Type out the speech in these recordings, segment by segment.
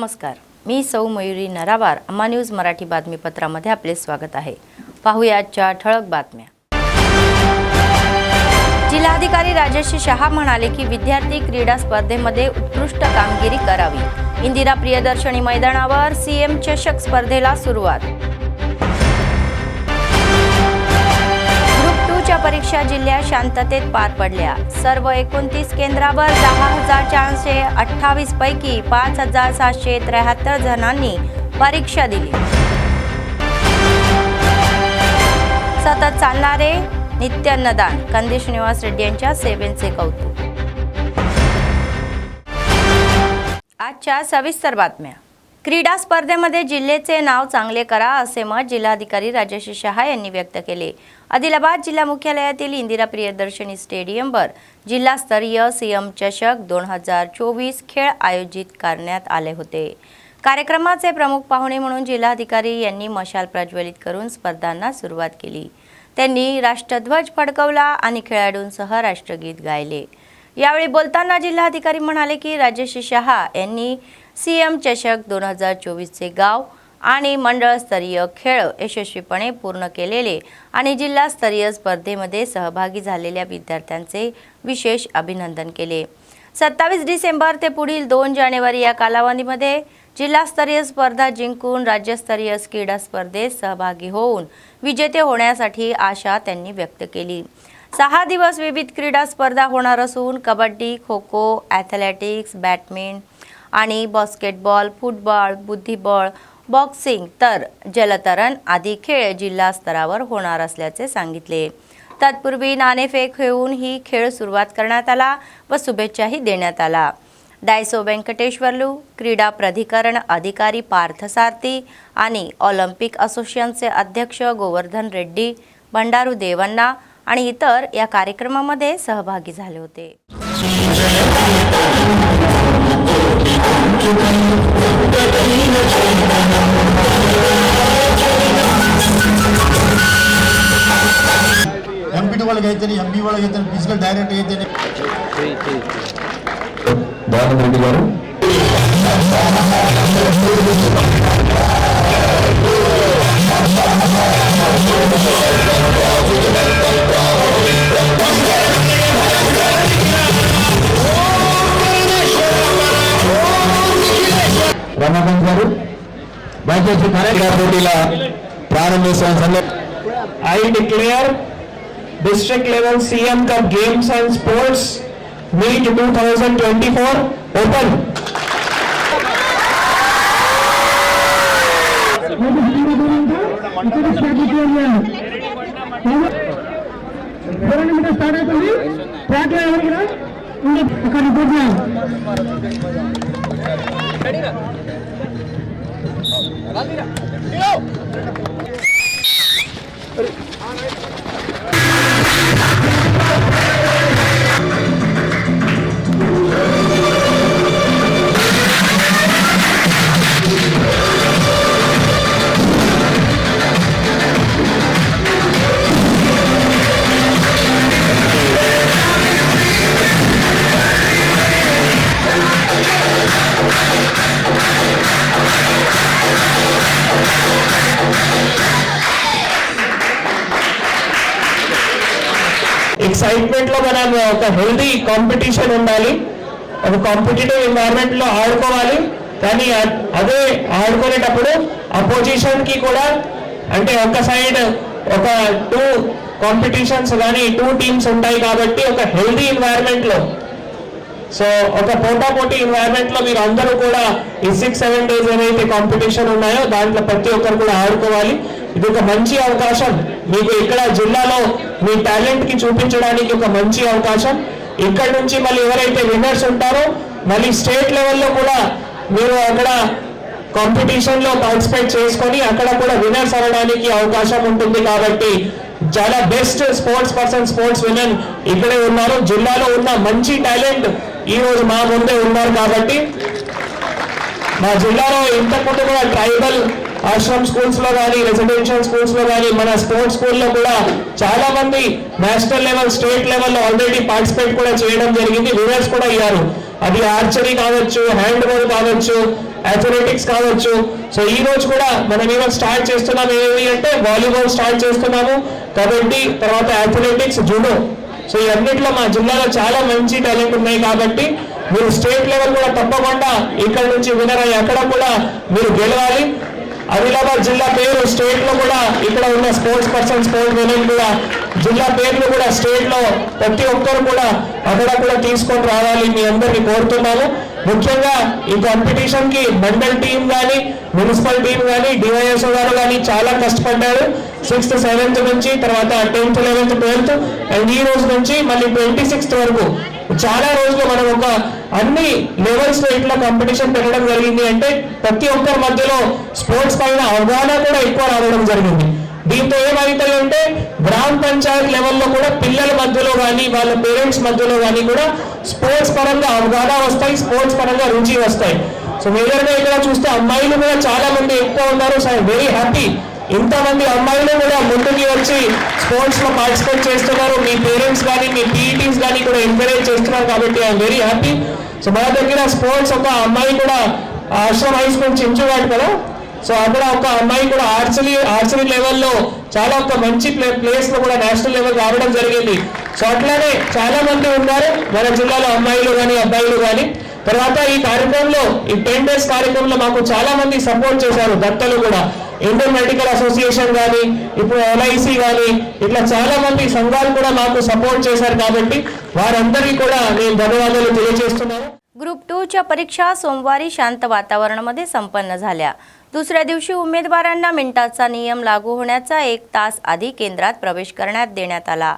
नमस्कार, मी सौ मयुरी नरावार. अम्मा न्यूज मराठी बातमीपत्रामध्ये आपले स्वागत आहे. पाहूया आजच्या ठळक बातम्या. जिल्हाधिकारी राजेश शहा म्हणाले की विद्यार्थी क्रीडा स्पर्धेमध्ये उत्कृष्ट कामगिरी करावी. इंदिरा प्रियदर्शनी मैदानावर सीएम चषक स्पर्धेला सुरुवात. ग्रुप 2 च्या परीक्षा जिल्ह्यात शांततेत पार पडल्या. सर्व 29 केंद्रावर 10,428 पैकी 5,773 जणांनी परीक्षा दिली. सतत चालणारे नित्य अन्नदान, कंदी श्रीनिवास रेड्डी यांच्या सेवेचे कौतुक. आजच्या सविस्तर बातम्या. क्रीडा स्पर्धेमध्ये जिल्ह्याचे नाव चांगले करा असे मत जिल्हाधिकारी राजेश शहा यांनी व्यक्त केले. आदिलाबाद जिल्हा मुख्यालयातील इंदिरा प्रियदर्शनी स्टेडियमवर जिल्हास्तरीय सीएम चषक 2024 खेळ आयोजित करण्यात आले होते. कार्यक्रमाचे प्रमुख पाहुणे म्हणून जिल्हाधिकारी यांनी मशाल प्रज्वलित करून स्पर्धांना सुरुवात केली. त्यांनी राष्ट्रध्वज फडकवला आणि खेळाडूंसह राष्ट्रगीत गायले. यावेळी बोलताना जिल्हाधिकारी म्हणाले की राजेश शहा यांनी सीएम चषक 2024चे गाव आणि मंडळस्तरीय खेळ यशस्वीपणे पूर्ण केलेले आणि जिल्हास्तरीय स्पर्धेमध्ये सहभागी झालेल्या विद्यार्थ्यांचे विशेष अभिनंदन केले. 27 डिसेंबर ते पुढील 2 जानेवारी या कालावधीमध्ये जिल्हास्तरीय स्पर्धा जिंकून राज्यस्तरीय क्रीडा स्पर्धेत सहभागी होऊन विजेते होण्यासाठी आशा त्यांनी व्यक्त केली. 6 दिवस विविध क्रीडा स्पर्धा होणार असून कबड्डी, खो खो, ॲथलेटिक्स, बॅडमिंटन आणि बास्केटबॉल, फुटबॉल, बुद्धिबळ, बॉक्सिंग तर जलतरण आदी खेळ जिल्हा स्तरावर होणार असल्याचे सांगितले. तत्पूर्वी नाणेफेक खेळून ही खेळ सुरुवात करण्यात आला व शुभेच्छाही देण्यात आला. डायसो व्यंकटेश्वरलू, क्रीडा प्राधिकरण अधिकारी पार्थ सारथी आणि ऑलिम्पिक असोसिएशनचे अध्यक्ष गोवर्धन रेड्डी, भंडारू देवण्णा आणि इतर या कार्यक्रमामध्ये सहभागी झाले होते. एमपीटी वाले घ्यायचे नाही, एमबी वाले घ्यायचे नाही, फिजिकल डायरेक्ट घ्यायचे नाही. रमाकांत गारू बायकाची पोटीला प्रारंभोत्सव झाले. I declare district level CM Cup Games and Sports Meet 2024 open. Excitement లో మనం ఒక హెల్దీ కాంపిటీషన్ ఉండాలి. ఒక కాంపిటేటివ్ ఎన్వైరన్మెంట్ లో ఆడుకోవాలి. కానీ అదే ఆడుకునేటప్పుడు అపోజిషన్ కి కూడా అంటే ఒక సైడ్ ఒక 2 కాంపిటీషన్స్ కానీ 2 టీమ్స్ ఉంటాయి కాబట్టి ఒక హెల్దీ ఎన్వైరన్మెంట్ లో సో ఒక పోటాపోటీ ఎన్వైరన్మెంట్ లో మీరు అందరూ కూడా ఈ 6-7 డేస్ ఏవైతే కాంపిటీషన్ ఉన్నాయో దాంట్లో ప్రతి ఒక్కరు కూడా ఆడుకోవాలి. ఇది ఒక మంచి అవకాశం మీకు ఇక్కడ జిల్లాలో మీ టాలెంట్ కి చూపించడానికి ఒక మంచి అవకాశం. ఇక్కడ నుంచి మళ్ళీ ఎవరైతే విన్నర్స్ ఉంటారో మళ్ళీ స్టేట్ లెవెల్లో కూడా మీరు అక్కడ కాంపిటీషన్ లో పార్టిసిపేట్ చేసుకొని అక్కడ కూడా విన్నర్స్ అవ్వడానికి అవకాశం ఉంటుంది. కాబట్టి చాలా best sports person, sports women ఇక్కడే ఉన్నారు. జిల్లాలో ఉన్న మంచి టాలెంట్ ఈ రోజు మా ముందే ఉన్నారు. కాబట్టి మా జిల్లాలో ఇంతకుముందు కూడా ట్రైబల్ ఆశ్రమ్ స్కూల్స్ లో కానీ రెసిడెన్షియల్ స్కూల్స్ లో కానీ మన స్పోర్ట్స్ స్కూల్లో కూడా చాలా మంది నేషనల్ లెవెల్, స్టేట్ లెవెల్లో ఆల్రెడీ పార్టిసిపేట్ కూడా చేయడం జరిగింది. విన్నర్స్ కూడా అయ్యారు. అది ఆర్చరీ కావచ్చు, హ్యాండ్ బాల్ కావచ్చు, అథ్లెటిక్స్ కావచ్చు. సో ఈ రోజు కూడా మనం ఈవెన్ స్టార్ట్ చేస్తున్నాము ఏమి అంటే వాలీబాల్ స్టార్ట్ చేస్తున్నాము, కబడ్డీ, తర్వాత అథ్లెటిక్స్, జూడో. సో ఈ అన్నింటిలో మా జిల్లాలో చాలా మంచి టాలెంట్ ఉన్నాయి కాబట్టి మీరు స్టేట్ లెవెల్ కూడా తప్పకుండా ఇక్కడ నుంచి వినర్ అయ్యి అక్కడ కూడా మీరు గెలవాలి. ఆదిలాబాద్ జిల్లా పేరు స్టేట్ లో కూడా ఇక్కడ ఉన్న స్పోర్ట్స్ పర్సన్, స్పోర్ట్స్ విమెన్ కూడా జిల్లా పేర్లు కూడా స్టేట్ లో ప్రతి ఒక్కరు కూడా అక్కడ కూడా తీసుకొని రావాలి మీ అందరినీ కోరుతున్నాము. ముఖ్యంగా ఈ కాంపిటీషన్ కి మండల్ టీం కానీ, మున్సిపల్ టీం కానీ, డివైఎస్ఓ గారు కానీ చాలా కష్టపడ్డారు. 6th 7th నుంచి, తర్వాత 10th 11th 12th అండ్ ఈ రోజు నుంచి మళ్ళీ 26th వరకు చాలా రోజులు మనం ఒక అన్ని లెవెల్స్ లో ఇట్లా కాంపిటీషన్ పెట్టడం జరిగింది. అంటే ప్రతి ఒక్కరి మధ్యలో స్పోర్ట్స్ పైన అవగాహన కూడా ఎక్కువ రావడం జరిగింది. దీంతో ఏమవుతాయి అంటే గ్రామ పంచాయత్ లెవెల్లో కూడా పిల్లల మధ్యలో కానీ, వాళ్ళ పేరెంట్స్ మధ్యలో కానీ కూడా స్పోర్ట్స్ పరంగా అవగాహన వస్తాయి, స్పోర్ట్స్ పరంగా రుచి వస్తాయి. సో మేజర్గా ఇక్కడ చూస్తే అమ్మాయిలు కూడా చాలా మంది ఎక్కువ ఉన్నారు. సో ఐఎమ్ వెరీ హ్యాపీ ఇంతమంది అమ్మాయిలు కూడా ముందుకి వచ్చి స్పోర్ట్స్ లో పార్టిసిపేట్ చేస్తున్నారు. మీ పేరెంట్స్ కానీ, మీ పీఈటీస్ కానీ కూడా ఎంకరేజ్ చేస్తున్నారు కాబట్టి ఐఎమ్ వెరీ హ్యాపీ. సో మన దగ్గర స్పోర్ట్స్ ఒక అమ్మాయి కూడా ఆశ్రమ్ హై స్కూల్ చించువాడు కదా, సో అక్కడ ఒక అమ్మాయి కూడా ఆర్చరీ లెవెల్లో చాలా ఒక మంచి ప్లేస్ లో కూడా నేషనల్ లెవెల్ రావడం జరిగింది. సో అట్లానే చాలా మంది ఉన్నారు మన జిల్లాలో అమ్మాయిలు కానీ, అబ్బాయిలు కానీ. తర్వాత ఈ కార్యక్రమంలో, ఈ 10 days కార్యక్రమంలో మాకు చాలా మంది సపోర్ట్ చేశారు. దత్తలు కూడా, ఇండియన్ మెడికల్ అసోసియేషన్ కానీ, ఇప్పుడు LIC కానీ, ఇట్లా చాలా మంది సంఘాలు కూడా మాకు सपोर्ट చేశారు కాబట్టి వారందరికీ కూడా నేను ధన్యవాదాలు తెలియజేస్తున్నాను. ग्रुप 2च्या परीक्षा सोमवारी शांत वातावरणामध्ये संपन्न झाल्या. दुसऱ्या दिवशी उमेदवारांना मिनिटाचा नियम लागू होण्याचा 1 तास आधी केंद्रात प्रवेश करण्यात देण्यात आला.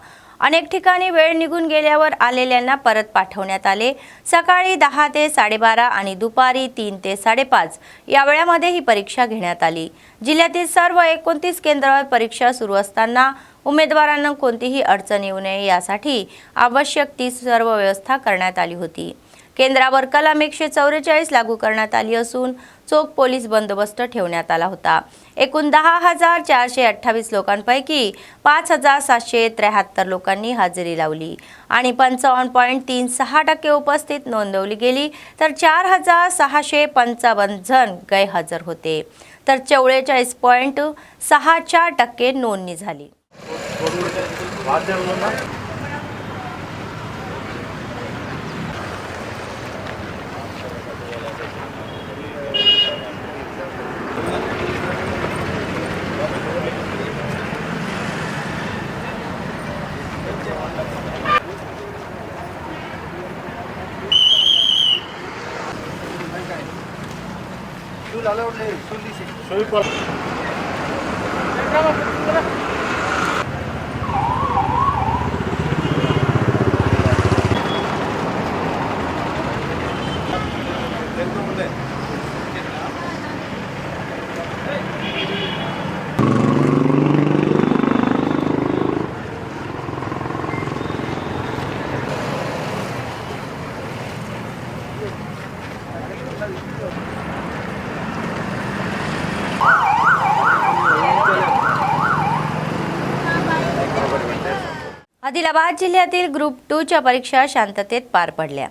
अनेक ठिकाणी वेळ निघून गेल्यावर आलेल्यांना परत पाठवण्यात आले. सकाळी 10 ते 12:30 आणि दुपारी 3 ते 5:30 या वेळामध्ये ही परीक्षा घेण्यात आली. जिल्ह्यातील सर्व 29 केंद्रावर परीक्षा सुरू असताना उमेदवारांना कोणतीही अडचण येऊ नये यासाठी आवश्यक ती सर्व व्यवस्था करण्यात आली होती. केंद्रावर कलम 144 लागू करण्यात आली असून चोख पोलीस बंदोबस्त ठेवण्यात आला होता. एकूण 10,428 लोकांपैकी 5,773 लोकांनी हजेरी लावली आणि 55.36% उपस्थित नोंदवली गेली, तर 4,655 जण गैरहजर होते, तर 44.64% नोंदणी झाली. आदिलाबाद जिल्ह्यातील ग्रुप 2च्या परीक्षा शांततेत पार पडल्या.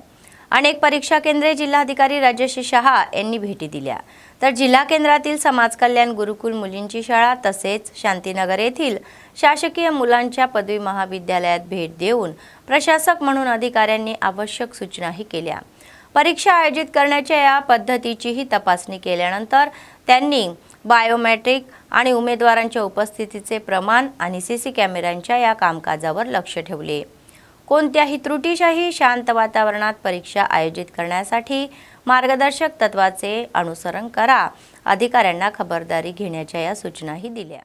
अनेक परीक्षा केंद्रे जिल्हाधिकारी राजेश शहा यांनी भेटी दिल्या, तर जिल्हा केंद्रातील समाज कल्याण गुरुकुल मुलींची शाळा तसेच शांतीनगर येथील शासकीय मुलांच्या पदवी महाविद्यालयात भेट देऊन प्रशासक म्हणून अधिकाऱ्यांनी आवश्यक सूचनाही केल्या. परीक्षा आयोजित करण्याच्या या पद्धतीचीही तपासणी केल्यानंतर त्यांनी बायोमेट्रिक आणि उमेदवारांच्या उपस्थितीचे प्रमाण आणि सीसी कॅमेऱ्यांच्या या कामकाजावर लक्ष ठेवले. कोणत्याही त्रुटीशाही शांत वातावरणात परीक्षा आयोजित करण्यासाठी मार्गदर्शक तत्वाचे अनुसरण करा. अधिकाऱ्यांना खबरदारी घेण्याच्या या सूचनाही दिल्या.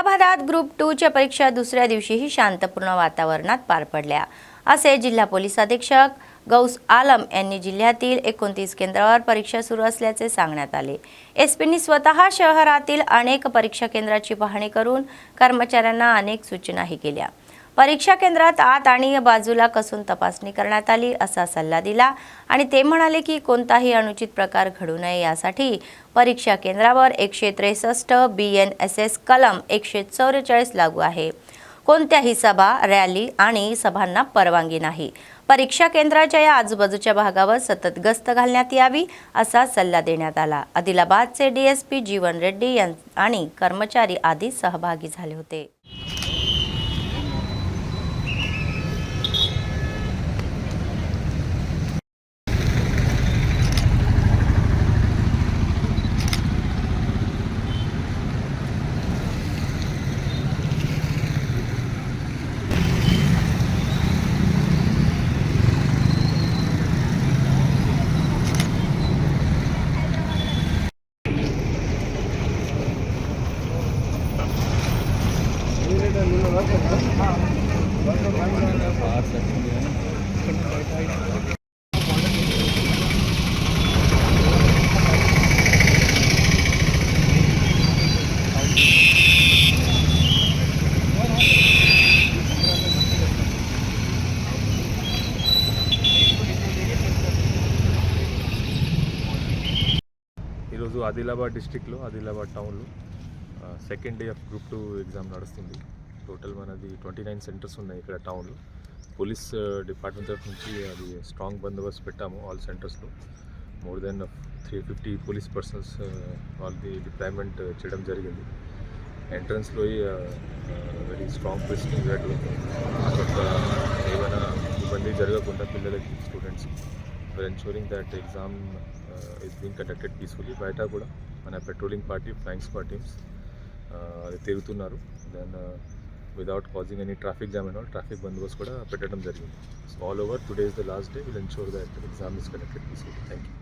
खुलताबादात ग्रुप 2च्या परीक्षा दुसऱ्या दिवशीही शांतपूर्ण वातावरणात पार पडल्या असे जिल्हा पोलीस अधीक्षक गौस आलम यांनी जिल्ह्यातील 29 केंद्रावर परीक्षा सुरू असल्याचे सांगण्यात आले। एसपींनी स्वतः शहरातील अनेक परीक्षा केंद्राची पाहणी करून कर्मचाऱ्यांना अनेक सूचनाही केल्या। परीक्षा केंद्रात आत आणि बाजूला कसून तपासणी करण्यात आली असा सल्ला दिला आणि ते म्हणाले की कोणताही अनुचित प्रकार घडू नये यासाठी परीक्षा केंद्रावर 163 BNSS कलम 144 लागू आहे। कोणत्याही सभा, रॅली आणि सभांना परवानगी नाही। परीक्षा केंद्राच्या या आजूबाजूच्या भागावर सतत गस्त घालण्यात यावी असा सल्ला देण्यात आला। आदिलाबादचे DSP जीवन रेड्डी आणि कर्मचारी आदी सहभागी झाले होते। ఈరోజు ఆదిలాబాద్ డిస్ట్రిక్ట్లో ఆదిలాబాద్ టౌన్లో second day of group 2 exam నడుస్తుంది। టోటల్ మనది 29 సెంటర్స్ ఉన్నాయి ఇక్కడ టౌన్లో। పోలీస్ డిపార్ట్మెంట్ తరఫు నుంచి అది స్ట్రాంగ్ బందోబస్తు పెట్టాము ఆల్ సెంటర్స్లో। మోర్ దెన్ 350 పోలీస్ పర్సన్స్ వాళ్ళది డిప్లాయ్మెంట్ చేయడం జరిగింది। ఎంట్రన్స్లో వెరీ స్ట్రాంగ్ ప్రెసిడింగ్ అక్కడ ఏమైనా ఇబ్బంది జరగకుండా పిల్లలకి students ensuring that exam is being conducted peacefully. బయట కూడా మన patrolling party, flying squad teams తిరుగుతున్నారు। Then without causing any traffic jam and all traffic బందోబస్తు కూడా పెట్టడం జరిగింది। So all over today is the last day, will ensure that exam is conducted peacefully. Thank you.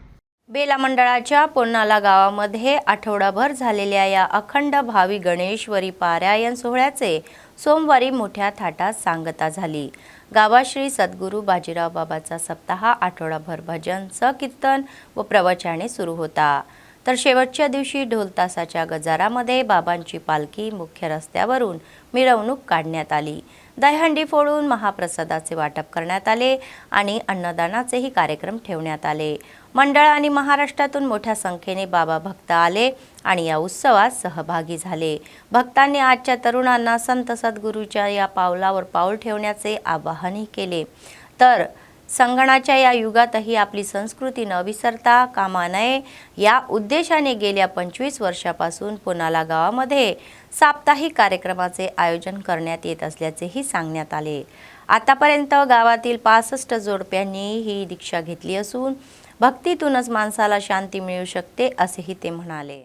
Bela मंडळाच्या पोन्नाला गावामध्ये आठवडाभर झालेल्या या अखंड भावी गणेशवरी पारायण सोहळ्याचे सोमवारी मोठ्या थाटात सांगता झाली। गावात श्री सद्गुरू बाजीराव बाबाचा सप्ताह आठवडाभर भजन, कीर्तन व प्रवचने सुरू होता। तर शेवटच्या दिवशी ढोल तासाच्या गजारामध्ये बाबांची पालखी मुख्य रस्त्यावरून मिरवणूक काढण्यात आली। दहीहंडी फोडून महाप्रसादाचे वाटप करण्यात आले आणि अन्नदानाचेही कार्यक्रम ठेवण्यात आले। मंडळ आणि महाराष्ट्रातून मोठ्या संख्येने बाबा भक्त आले आणि या उत्सवात सहभागी झाले। भक्तांनी आजच्या तरुणांना संत सद्गुरूच्या या पावलावर पाऊल ठेवण्याचे आवाहनही केले। तर संगणाच्या या युगातही आपली संस्कृती न विसरता कामा नये या उद्देशाने गेल्या 25 वर्षापासून पोन्नाला गावामध्ये साप्ताहिक कार्यक्रमाचे आयोजन करण्यात येत असल्याचेही सांगण्यात आले। आतापर्यंत गावातील 65 जोडप्यांनी ही दीक्षा घेतली असून भक्तीतूनच माणसाला शांती मिळू शकते असेही ते म्हणाले।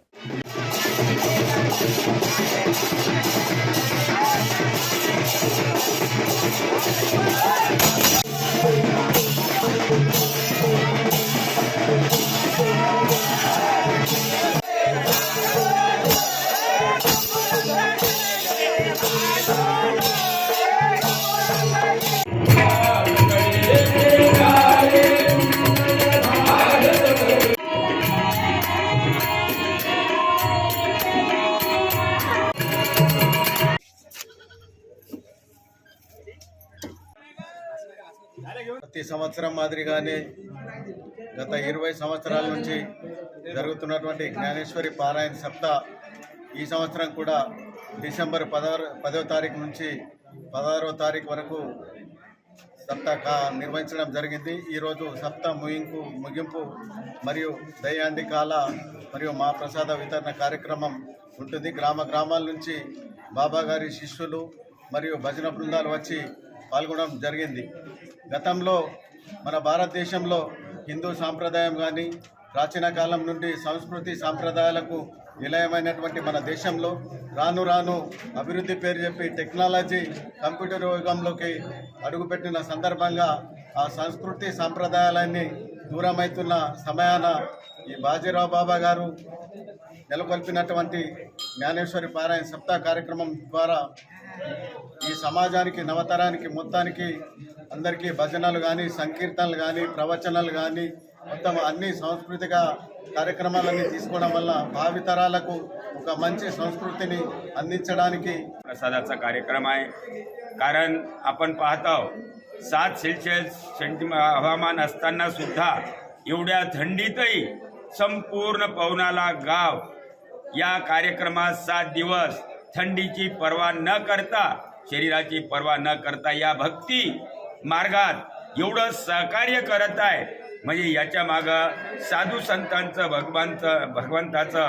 ప్రతి సంవత్సరం మాదిరిగానే గత 20 సంవత్సరాల నుంచి జరుగుతున్నటువంటి జ్ఞానేశ్వరి పారాయణ సప్తా ఈ సంవత్సరం కూడా డిసెంబర్ 10వ తారీఖు నుంచి 16వ తారీఖు వరకు సప్తా నిర్వహించడం జరిగింది। ఈరోజు సప్తా ముగింపు మరియు దయ్యాండి కాల మరియు మహాప్రసాద వితరణ కార్యక్రమం ఉంటుంది। గ్రామాల నుంచి బాబా గారి శిష్యులు మరియు భజన బృందాలు వచ్చి పాల్గొనడం జరిగింది। గతంలో మన భారతదేశంలో హిందూ సాంప్రదాయం కానీ ప్రాచీన కాలం నుండి సంస్కృతి సాంప్రదాయాలకు నిలయమైనటువంటి మన దేశంలో రాను రాను అభివృద్ధి పేరు చెప్పి టెక్నాలజీ కంప్యూటర్ యుగంలోకి అడుగుపెట్టిన సందర్భంగా ఆ సంస్కృతి సాంప్రదాయాలన్నీ దూరమవుతున్న సమయాన ఈ బాజీరావు బాబా గారు నెలకొల్పినటువంటి జ్ఞానేశ్వరి పారాయణ సప్తాహ కార్యక్రమం ద్వారా ఈ సమాజానికి నవతరానికి మొత్తానికి అందరికీ భజనలు కానీ సంకీర్తనలు కానీ ప్రవచనాలు కానీ మొత్తం अన్ని सांस्कृतिक కార్యక్రమాలన్నీ తీసుకోవడం వల్ల భావితరాలకు ఒక మంచి సంస్కృతిని అందించడానికి प्रसादाचा कार्यक्रम आहे। कारण आपण पाहतो 7 सेल्सिअस हवामान असताना सुद्धा एवढ्या थंडीतही संपूर्ण पवनाला गाव या कार्यक्रमात 7 दिवस थंडीची पर्वा न करता शरीराची पर्वा न करता या भक्ती मार्गात एवढं सहकार्य करत आहे। म्हणजे याच्या मागे साधू संतांचं भगवंताचं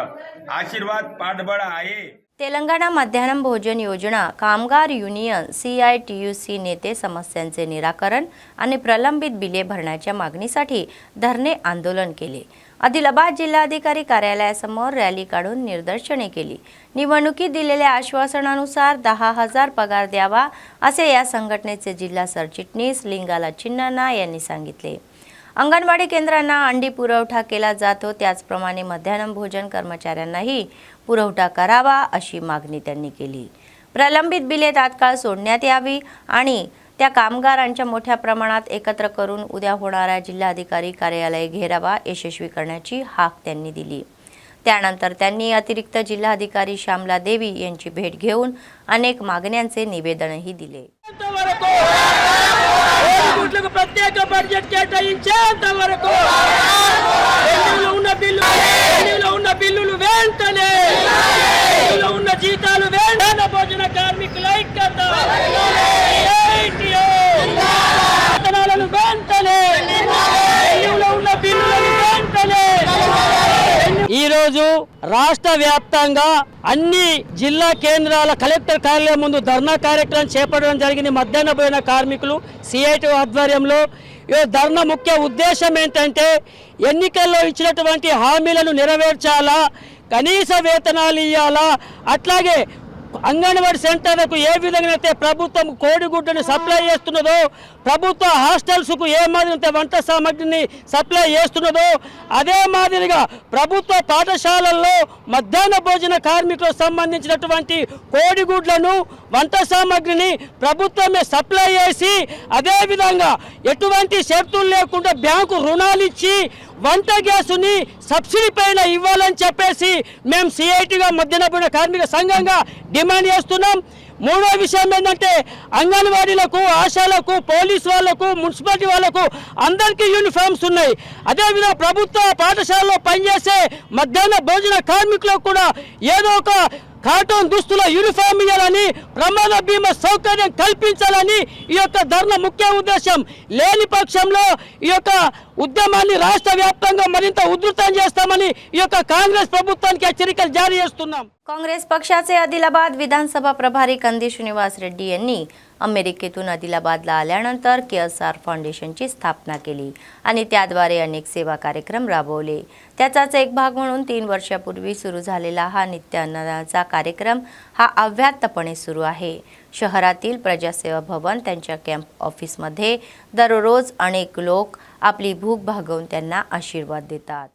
आशीर्वाद पाठबळ आहे। तेलंगणा मध्यान्ह भोजन योजना कामगार युनियन CITUC नेते समस्यांचे निराकरण आणि प्रलंबित बिले भरण्याच्या मागणीसाठी धरणे आंदोलन केले। आदिलाबाद जिल्हाधिकारी कार्यालयासमोर रॅली काढून निदर्शने केली। निवडणुकीत दिलेल्या आश्वासनानुसार 10,000 पगार द्यावा असे या संघटनेचे जिल्हा सरचिटणीस लिंगाला चिन्नाना यांनी सांगितले। अंगणवाडी केंद्रांना अंडी पुरवठा केला जातो, त्याचप्रमाणे मध्यान्ह भोजन कर्मचाऱ्यांनाही पुरवठा करावा अशी मागणी त्यांनी केली। प्रलंबित बिले तात्काळ सोडण्यात यावी आणि त्या कामगारांच्या मोठ्या प्रमाणात एकत्र करून उद्या होणारा जिल्हाधिकारी कार्यालय घेरावा यशस्वी करण्याची हाक त्यांनी दिली। त्यानंतर त्यांनी अतिरिक्त जिल्हाधिकारी श्यामला देवी यांची भेट घेऊन अनेक मागण्यांचे निवेदनही दिले। ప్రత్యేక బడ్జెట్ కేటాయించేంత వరకు ఉన్న బిల్లులు వెంటనే ఉన్న జీతాలు వెంటనే భోజన కార్మికుల ఐక్యత వేతనాలను వెంటనే ఉన్న బిల్లులను వెంటనే ఈరోజు రాష్ట్ర వ్యాప్తంగా అన్ని జిల్లా కేంద్రాల కలెక్టర్ కార్యాలయం ముందు ధర్నా కార్యక్రమం చేపట్టడం జరిగింది। మధ్యాహ్న భోజన కార్మికులు CITU ఆధ్వర్యంలో ఈ ధర్నా ముఖ్య ఉద్దేశం ఏంటంటే ఎన్నికల్లో ఇచ్చినటువంటి హామీలను నెరవేర్చాలా, కనీస వేతనాలు ఇవ్వాలా, అట్లాగే అంగన్వాడీ సెంటర్లకు ఏ విధంగా అయితే ప్రభుత్వం కోడిగుడ్డును సప్లై చేస్తున్నదో, ప్రభుత్వ హాస్టల్స్కు ఏ మాదిరి వంట సామాగ్రిని సప్లై చేస్తున్నదో అదే మాదిరిగా ప్రభుత్వ పాఠశాలల్లో మధ్యాహ్న భోజన కార్మికులకు సంబంధించినటువంటి కోడిగుడ్లను వంట సామాగ్రిని ప్రభుత్వమే సప్లై చేసి అదే విధంగా ఎటువంటి షరతులు లేకుండా బ్యాంకు రుణాలు ఇచ్చి వంట గ్యాసుని సబ్సిడీ పైన ఇవ్వాలని చెప్పేసి మేము CITUగా మధ్యాహ్న భోజన కార్మిక సంఘంగా డిమాండ్ చేస్తున్నాం। మూడో విషయం ఏంటంటే అంగన్వాడీలకు, ఆశాలకు, పోలీసు వాళ్లకు, మున్సిపాలిటీ వాళ్లకు అందరికీ యూనిఫామ్స్ ఉన్నాయి। అదేవిధంగా ప్రభుత్వ పాఠశాలలో పనిచేసే మధ్యాహ్న భోజన కార్మికులకు కూడా ఏదో ఒక కాటన్ దుస్తుల యూనిఫామ్ ఇవ్వాలని, ప్రమాద బీమా సౌకర్యం కల్పించాలని ఈ యొక్క ధర్నా ముఖ్య ఉద్దేశం। లేని పక్షంలో ఈ యొక్క ఉద్యమాన్ని రాష్ట్ర వ్యాప్తంగా మరింత ఉధృతం చేస్తామని ఈ యొక్క కాంగ్రెస్ ప్రభుత్వానికి హెచ్చరికలు జారీ చేస్తున్నాం। काँग्रेस पक्षाचे आदिलाबाद विधानसभा प्रभारी कंदी श्रीनिवास रेड्डी यांनी अमेरिकेतून आदिलाबादला आल्यानंतर KSR फाउंडेशनची स्थापना केली आणि त्याद्वारे अनेक सेवा कार्यक्रम राबवले। त्याचाच एक भाग म्हणून 3 वर्षापूर्वी सुरू झालेला हा नित्य अन्नदानाचा कार्यक्रम हा अव्याहतपणे सुरू आहे। शहरातील प्रजासेवा भवन त्यांच्या कॅम्प ऑफिसमध्ये दररोज अनेक लोक आपली भूक भागवून त्यांना आशीर्वाद देतात।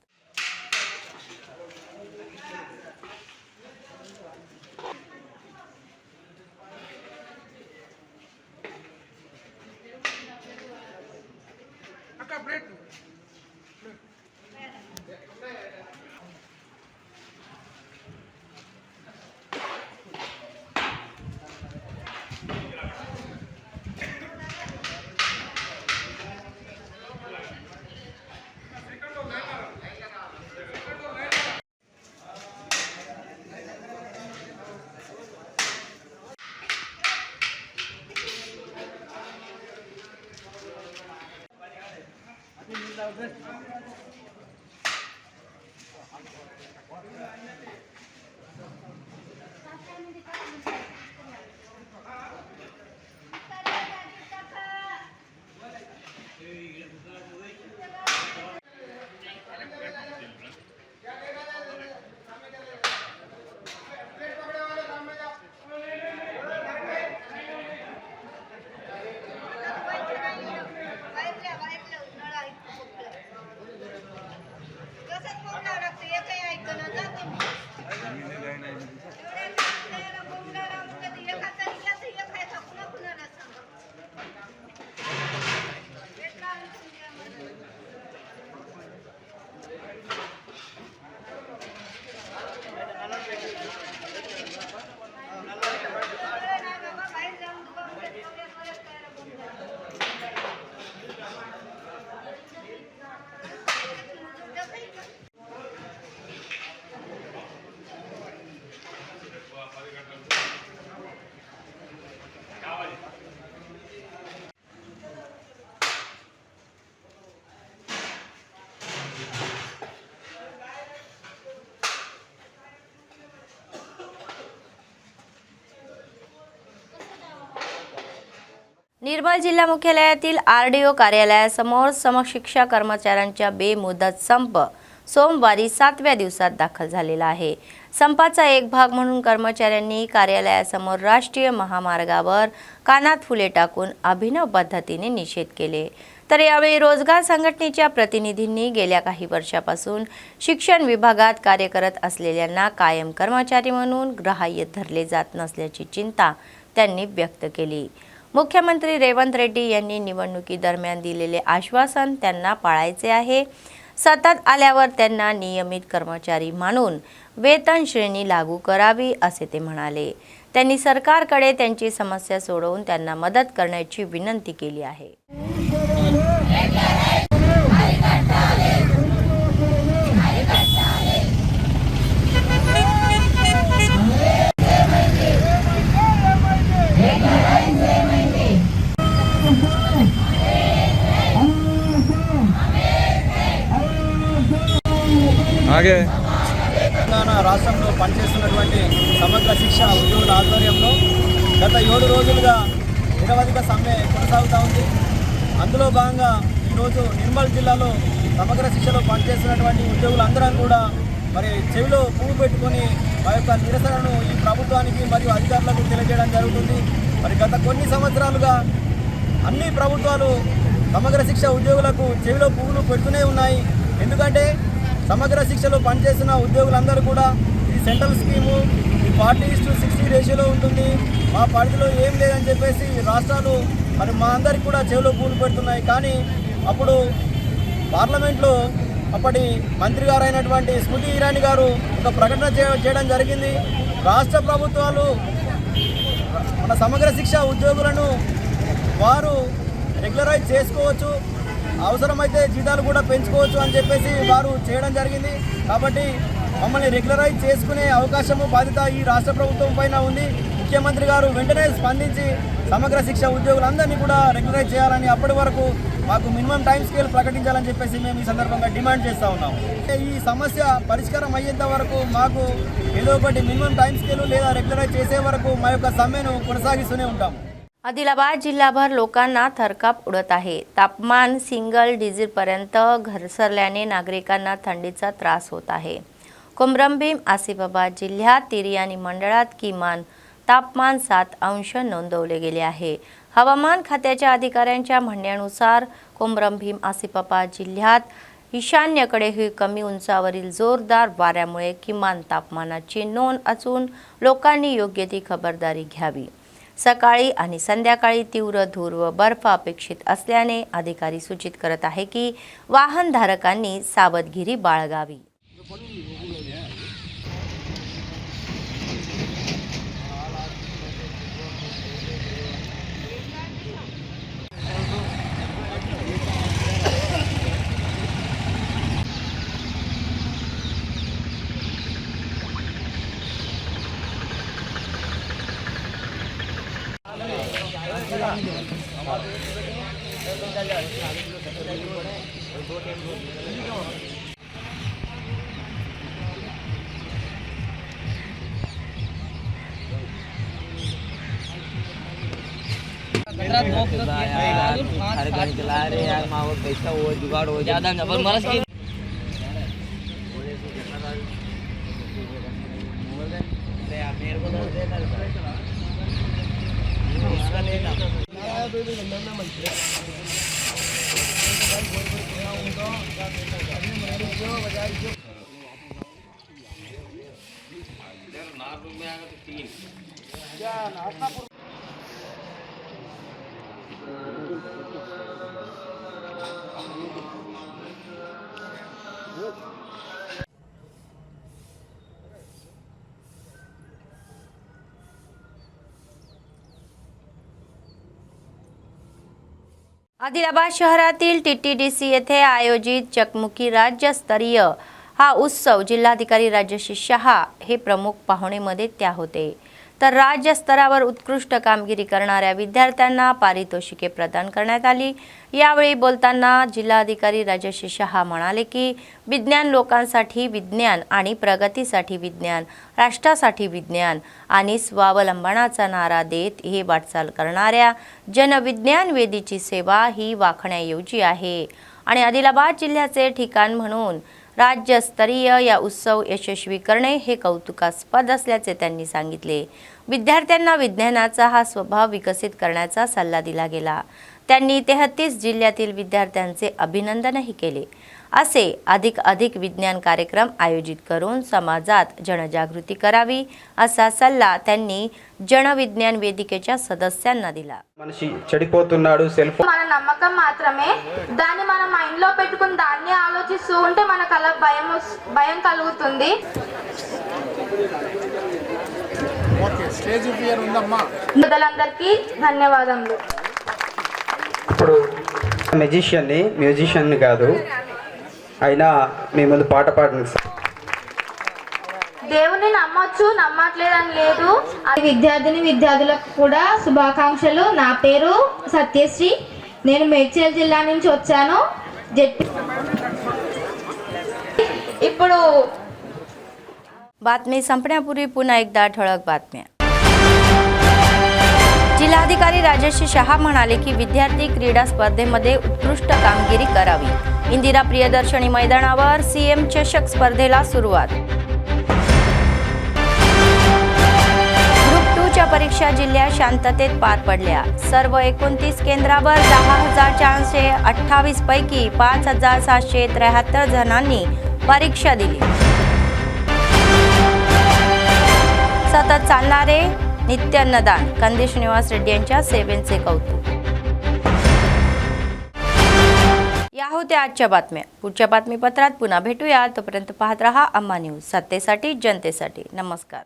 निर्मल जिल्हा मुख्यालयातील आरडीओ कार्यालयासमोर समशिक्षा कर्मचाऱ्यांच्या बेमुदत संप सोमवारी 7व्या दिवसात दाखल झालेला आहे। संपाचा एक भाग म्हणून कर्मचाऱ्यांनी कार्यालयासमोर राष्ट्रीय महामार्गावर कानात फुले टाकून अभिनव पद्धतीने निषेध केले। तर यावेळी रोजगार संघटनेच्या प्रतिनिधींनी गेल्या काही वर्षापासून शिक्षण विभागात कार्य करत असलेल्यांना कायम कर्मचारी म्हणून ग्राह्य धरले जात नसल्याची चिंता त्यांनी व्यक्त केली। मुख्यमंत्री रेवंत रेड्डी यांनी निवडणुकीदरम्यान दिलेले आश्वासन त्यांना पाळायचे आहे। सतत आल्यावर त्यांना नियमित कर्मचारी मानून वेतन श्रेणी लागू करावी असे ते म्हणाले। त्यांनी सरकारकडे त्यांची समस्या सोडवून त्यांना मदत करण्याची विनंती केली आहे। తెలంగాణ రాష్ట్రంలో పనిచేస్తున్నటువంటి సమగ్ర శిక్ష ఉద్యోగుల ఆధ్వర్యంలో గత 7 రోజులుగా నిరవధిక సమ్మె కొనసాగుతూ ఉంది। అందులో భాగంగా ఈరోజు నిర్మల్ జిల్లాలో సమగ్ర శిక్షలో పనిచేస్తున్నటువంటి ఉద్యోగులందరం కూడా మరి చెవిలో పువ్వు పెట్టుకొని మా యొక్క నిరసనను ఈ ప్రభుత్వానికి మరియు అధికారులకు తెలియజేయడం జరుగుతుంది। మరి గత కొన్ని సంవత్సరాలుగా అన్ని ప్రభుత్వాలు సమగ్ర శిక్ష ఉద్యోగులకు చెవిలో పువ్వులు పెడుతూనే ఉన్నాయి। ఎందుకంటే సమగ్ర శిక్షలో పనిచేస్తున్న ఉద్యోగులందరూ కూడా ఇది సెంట్రల్ స్కీము, ఈ 40:60 రేషియోలో ఉంటుంది, మా పరిధిలో ఏం లేదని చెప్పేసి రాష్ట్రాలు మరి మా అందరికి కూడా చెవిలో పూలు పెడుతున్నాయి। కానీ అప్పుడు పార్లమెంట్లో అప్పటి మంత్రి గారు అయినటువంటి స్మృతి ఇరానీ గారు ఒక ప్రకటన చేయడం జరిగింది। రాష్ట్ర ప్రభుత్వాలు మన సమగ్ర శిక్ష ఉద్యోగులను వారు రెగ్యులరైజ్ చేసుకోవచ్చు, అవసరమైతే జీతాలు కూడా పెంచుకోవచ్చు అని చెప్పేసి వారు చేయడం జరిగింది। కాబట్టి మమ్మల్ని రెగ్యులరైజ్ చేసుకునే అవకాశము బాధ్యత ఈ రాష్ట్ర ప్రభుత్వం పైన ఉంది। ముఖ్యమంత్రి గారు వెంటనే స్పందించి సమగ్ర శిక్ష ఉద్యోగులందరినీ కూడా రెగ్యులరైజ్ చేయాలని, అప్పటి వరకు మాకు మినిమం టైం స్కేల్ ప్రకటించాలని చెప్పేసి మేము ఈ సందర్భంగా డిమాండ్ చేస్తూ ఉన్నాము। ఈ సమస్య పరిష్కారం అయ్యేంత వరకు మాకు ఏదో ఒకటి మినిమం టైం స్కేల్ లేదా రెగ్యులరైజ్ చేసే వరకు మా యొక్క సమ్మెను కొనసాగిస్తూనే ఉంటాము। आदिलाबाद जिल्हाभर लोकांना थरकाप उडत आहे। तापमान सिंगल डिजिटपर्यंत घसरल्याने नागरिकांना थंडीचा त्रास होत आहे। कोमरमभीम आसिफाबाद जिल्ह्यात तिरियानी मंडळात किमान तापमान 7 अंश नोंदवले गेले आहे। हवामान खात्याच्या अधिकाऱ्यांच्या म्हणण्यानुसार कोमरमभीम आसिफाबाद जिल्ह्यात ईशान्येकडे कमी उंचावरील जोरदार वाऱ्यामुळे किमान तापमानाची नोंद असून लोकांनी योग्य ती खबरदारी घ्यावी। सकाळी आणि संध्याकाळी तीव्र धूर व बर्फ अपेक्षित असल्याने अधिकारी सूचित करत आहे की वाहनधारकांनी सावधगिरी बाळगावी। चला रहे यार माँ पैसा वो जुगाड़ हो ज्यादा मला आदिलाबाद शहरातील TTDC येथे आयोजित चकमुकी राज्यस्तरीय हा उत्सव जिल्हाधिकारी राजश्री शहा हे प्रमुख पाहुणेमध्ये त्या होते। तर राज्य स्तरावर उत्कृष्ट कामगिरी करणाऱ्या विद्यार्थ्यांना पारितोषिके प्रदान करण्यात आली। यावेळी बोलताना जिल्हाधिकारी राजश्री शहा म्हणाले की विज्ञान लोकांसाठी विज्ञान आणि प्रगतीसाठी विज्ञान, राष्ट्रासाठी विज्ञान आणि स्वावलंबनाचा नारा देत हे वाटचाल करणाऱ्या जनविज्ञान वेदीची सेवा ही वाखण्यायोग्य आहे आणि आदिलाबाद जिल्ह्याचे ठिकाण म्हणून राज्यस्तरीय या उत्सव यशस्वी करणे हे कौतुकास्पद असल्याचे त्यांनी सांगितले। विद्यार्थ्यांना विज्ञानाचा हा स्वभाव विकसित करण्याचा सल्ला दिला गेला। त्यांनी 33 जिल्ह्यातील विद्यार्थ्यांचे अभिनंदनही केले। असे अधिक विज्ञान कार्यक्रम आयोजित करून समाजात जनजागृती करावी असा सल्ला त्यांनी जनविज्ञान वेदिकेच्या सदस्यांना दिला। మనిషి చెడిపోతున్నాడు సెల్ ఫోన్ మన నమ్మకం మాత్రమే దాన్ని మన మైండ్ లో పెట్టుకుని దాన్ని ఆలోచిస్తూ ఉంటే మనకు అలా భయం కలుగుతుంది। ఓకే స్టేజ్ ఫియర్ ఉందమ్మా అందరికీ ధన్యవాదములు। ఇప్పుడు మ్యూజిషియన్ కాదు అయినా మీ ముందు పాట పాడడానికి దేవుని నమ్మొచ్చు నమ్మట్లేదని లేదు। విద్యార్థులకు కూడా శుభాకాంక్షలు। నా పేరు సత్యశ్రీ, నేను మేడ్చల్ జిల్లా నుంచి వచ్చాను। ఇప్పుడు बातमी संपण्यापूर्वी पुन्हा एकदा ठळक बातम्या। जिल्हाधिकारी राजश्री शहा म्हणाले की विद्यार्थी क्रीडा स्पर्धेमध्ये उत्कृष्ट कामगिरी करावी। इंदिरा प्रियदर्शनी मैदानावर सीएम चषक स्पर्धेला सुरुवात। ग्रुप 2 च्या परीक्षा जिल्ह्यात शांततेत पार पडल्या। सर्व 29 केंद्रावर 10,428 पैकी 5,773 जणांनी परीक्षा दिली। सतत चालणारे नित्य अन्नदान, कंदी श्रीनिवास रेड्डी यांच्या सेवेचे कौतुक। या होत्या आजच्या बातम्या। पुढच्या बातमीपत्रात पुन्हा भेटूया। तोपर्यंत पाहत रहा अम्मा न्यूज, सत्तेसाठी जनतेसाठी। नमस्कार।